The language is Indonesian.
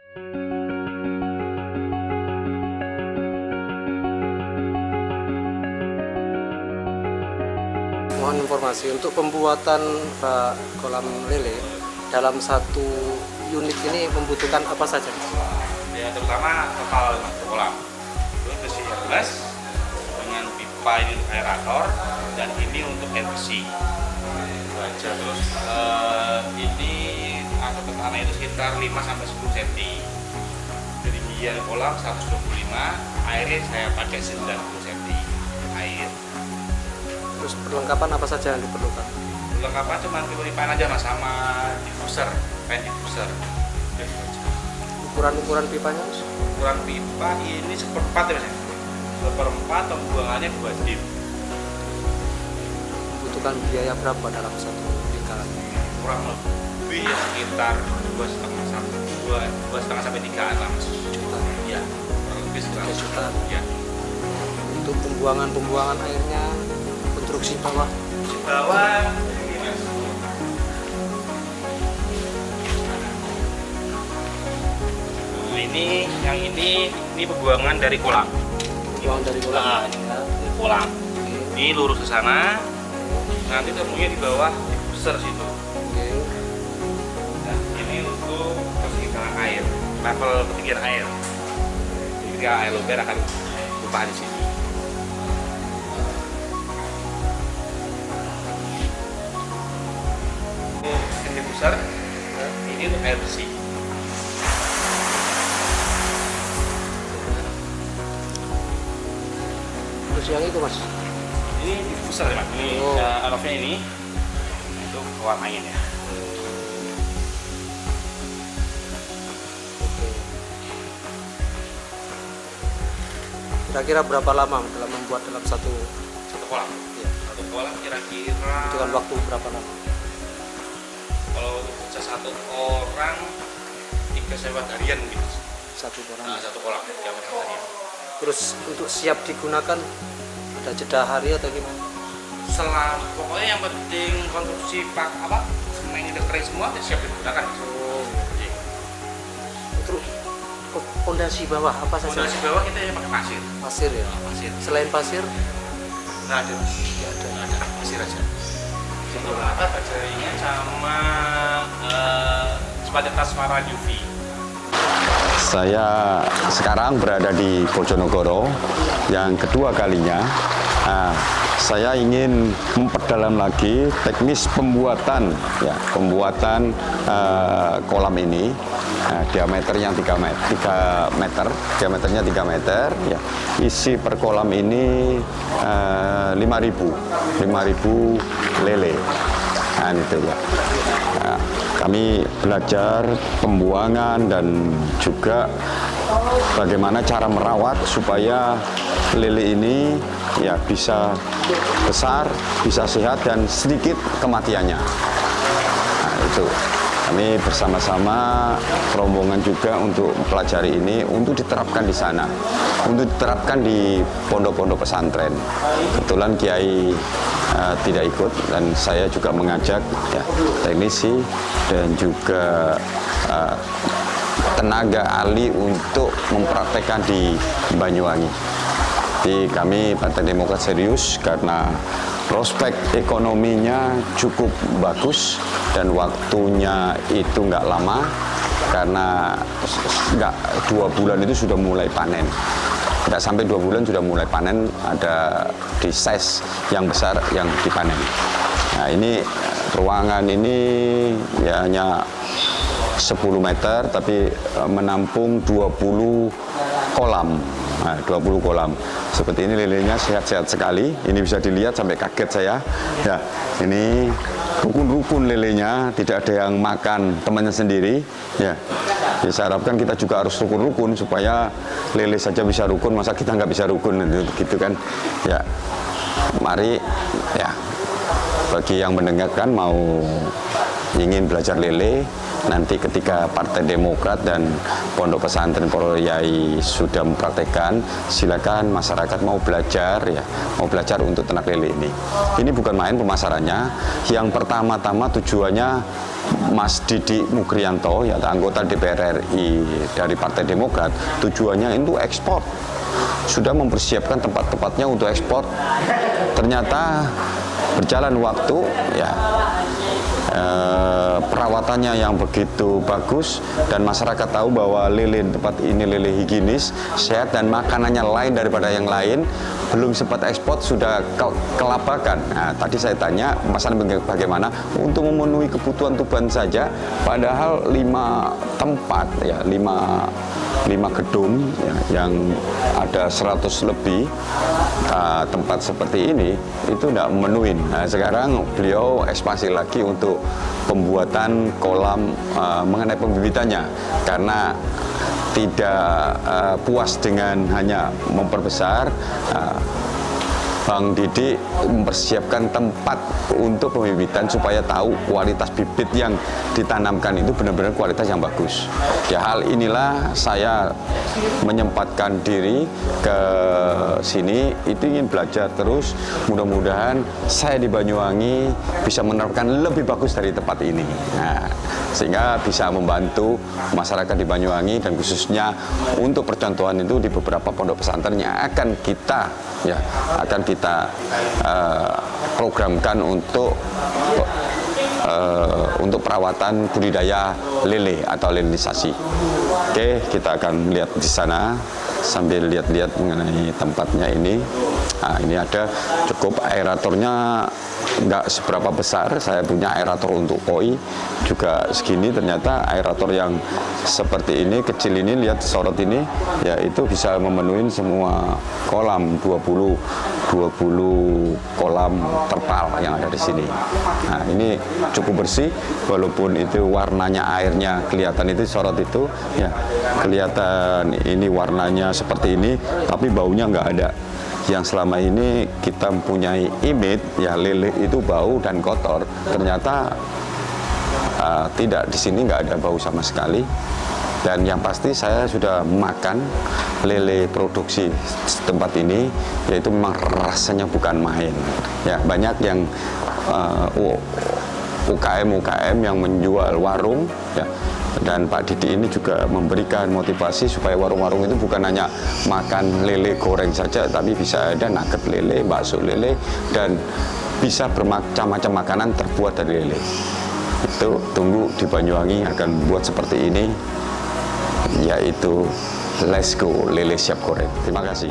Mohon informasi untuk pembuatan kolam lele dalam satu unit ini membutuhkan apa saja? Ya, terutama total 5 kolam. Itu besi airless dengan pipa ini untuk aerator dan ini untuk air bersih. Itu aja. Terus ini aku ke tanah itu sekitar 5-10 cm. Ketinggian kolam 125, airnya saya pakai 90 cm air. Terus perlengkapan apa saja yang diperlukan? Perlengkapan cuma pipa aja mas, sama diffuser, pen diffuser. Ukuran pipanya? Ukuran pipa ini 1/4 ya mas. 1/4, pembuangannya 2 dim. Membutuhkan biaya berapa dalam satu lingkaran? Kurang lebih ya sekitar 2,5 sampai 3-an lah mas. Juta. Ya, kurang lebih 3 juta. Ya. Untuk pembuangan airnya, konstruksi bawah. Di bawah ini mas. Nah, ini pembuangan dari kolam. Buang dari kolam. Nah, ini kolam. Ini lurus ke sana. Nanti temunya di bawah diffuser situ. Oke. Nah, ini untuk keseimbangan air, level ketinggian air. Jadi ketika air luber akan tumpah di sini. Ini diffuser, ini untuk air bersih. Terus yang itu mas? Ini diffuser ya mas. Ini arofnya ini untuk keluar angin ya. Kira-kira berapa lama dalam membuat dalam satu Kolam. ya, Satu kolam kira-kira. butuhkan waktu berapa lama? Kalau untuk kerja satu orang 3 harian mungkin. Satu orang. Nah, satu kolam 3 harian. Terus untuk siap digunakan ada jeda hari atau gimana? Pokoknya yang penting konstruksi semen udah kering semua siap digunakan. Iya. Terus fondasi bawah apa saja? Fondasi bawah kita ya pakai pasir. Pasir ya. Pasir. Selain pasir Nggak ada. Nggak ada. Pasir aja. Untuk atas ada jaringan sama sepatu tas warna UV. Saya sekarang berada di Bojonegoro yang kedua kalinya. Nah, saya ingin memperdalam lagi teknis pembuatan kolam ini. Nah, diameternya 3 meter, diameternya 3 meter. Ya. Isi per kolam ini 5.000 lele. Nah, itu ya. Nah, kami belajar pembuangan dan juga bagaimana cara merawat supaya lele ini ya bisa besar, bisa sehat dan sedikit kematiannya. Nah, itu. Kami bersama-sama rombongan juga untuk mempelajari ini, untuk diterapkan di sana, untuk diterapkan di pondok-pondok pesantren. Kebetulan Kiai tidak ikut dan saya juga mengajak ya, teknisi dan juga tenaga ahli untuk mempraktekkan di Banyuwangi. Jadi kami Partai Demokrat serius karena prospek ekonominya cukup bagus dan waktunya itu nggak lama karena nggak 2 bulan itu sudah mulai panen. Nggak sampai 2 bulan sudah mulai panen, ada di size yang besar yang dipanen. Nah ini ruangan ini ya hanya 10 meter tapi menampung 20 kolam. Nah, 20 kolam. Seperti ini lelenya sehat-sehat sekali. Ini bisa dilihat sampai kaget saya. Ya, ini rukun-rukun lelenya, tidak ada yang makan temannya sendiri. Ya, saya harapkan kita juga harus rukun-rukun supaya lele saja bisa rukun, masa kita nggak bisa rukun gitu kan? Ya, mari ya. Bagi yang mendengarkan mau ingin belajar lele, nanti ketika Partai Demokrat dan Pondok Pesantren Para Yai sudah mempraktekkan, silakan masyarakat mau belajar ya, mau belajar untuk ternak lele ini. Ini bukan main pemasarannya. Yang pertama-tama tujuannya Mas Didi Mugrianto, ya, anggota DPR RI dari Partai Demokrat, tujuannya itu ekspor. Sudah mempersiapkan tempat-tempatnya untuk ekspor. Ternyata berjalan waktu, ya, perawatannya yang begitu bagus dan masyarakat tahu bahwa lele tempat ini lele higienis, sehat dan makanannya lain daripada yang lain, belum sempat ekspor sudah kelabakan. Nah, tadi saya tanya masalah bagaimana untuk memenuhi kebutuhan Tuban saja, padahal 5 tempat, ya, 5 gedung, ya, yang ada 100 lebih tempat seperti ini itu tidak memenuhi. Nah, sekarang beliau ekspansi lagi untuk pembuatan kolam mengenai pembibitannya, karena tidak puas dengan hanya memperbesar. Bang Didi mempersiapkan tempat untuk pembibitan supaya tahu kualitas bibit yang ditanamkan itu benar-benar kualitas yang bagus. Ya, hal inilah saya menyempatkan diri ke sini, itu ingin belajar terus. Mudah-mudahan saya di Banyuwangi bisa menerapkan lebih bagus dari tempat ini. Nah, sehingga bisa membantu masyarakat di Banyuwangi dan khususnya untuk percontohan itu di beberapa pondok pesantren yang akan kita programkan untuk perawatan budidaya lele atau lelenisasi. Oke, kita akan lihat di sana sambil lihat-lihat mengenai tempatnya ini. Nah, ini ada cukup aeratornya, nggak seberapa besar. Saya punya aerator untuk koi juga segini. Ternyata aerator yang seperti ini, kecil ini, lihat sorot ini, ya itu bisa memenuhi semua kolam, 20 kolam terpal yang ada di sini. Nah, ini cukup bersih, walaupun itu warnanya airnya kelihatan itu sorot itu, ya kelihatan ini warnanya seperti ini, tapi baunya nggak ada. Yang selama ini kita mempunyai image, ya lele itu bau dan kotor, ternyata tidak, di sini nggak ada bau sama sekali. Dan yang pasti saya sudah makan lele produksi tempat ini, yaitu memang rasanya bukan main. Ya, banyak yang UKM yang menjual warung, ya, dan Pak Didi ini juga memberikan motivasi supaya warung-warung itu bukan hanya makan lele goreng saja, tapi bisa ada nugget lele, bakso lele, dan bisa bermacam-macam makanan terbuat dari lele. Itu tunggu di Banyuwangi akan buat seperti ini, yaitu let's go lele siap goreng. Terima kasih.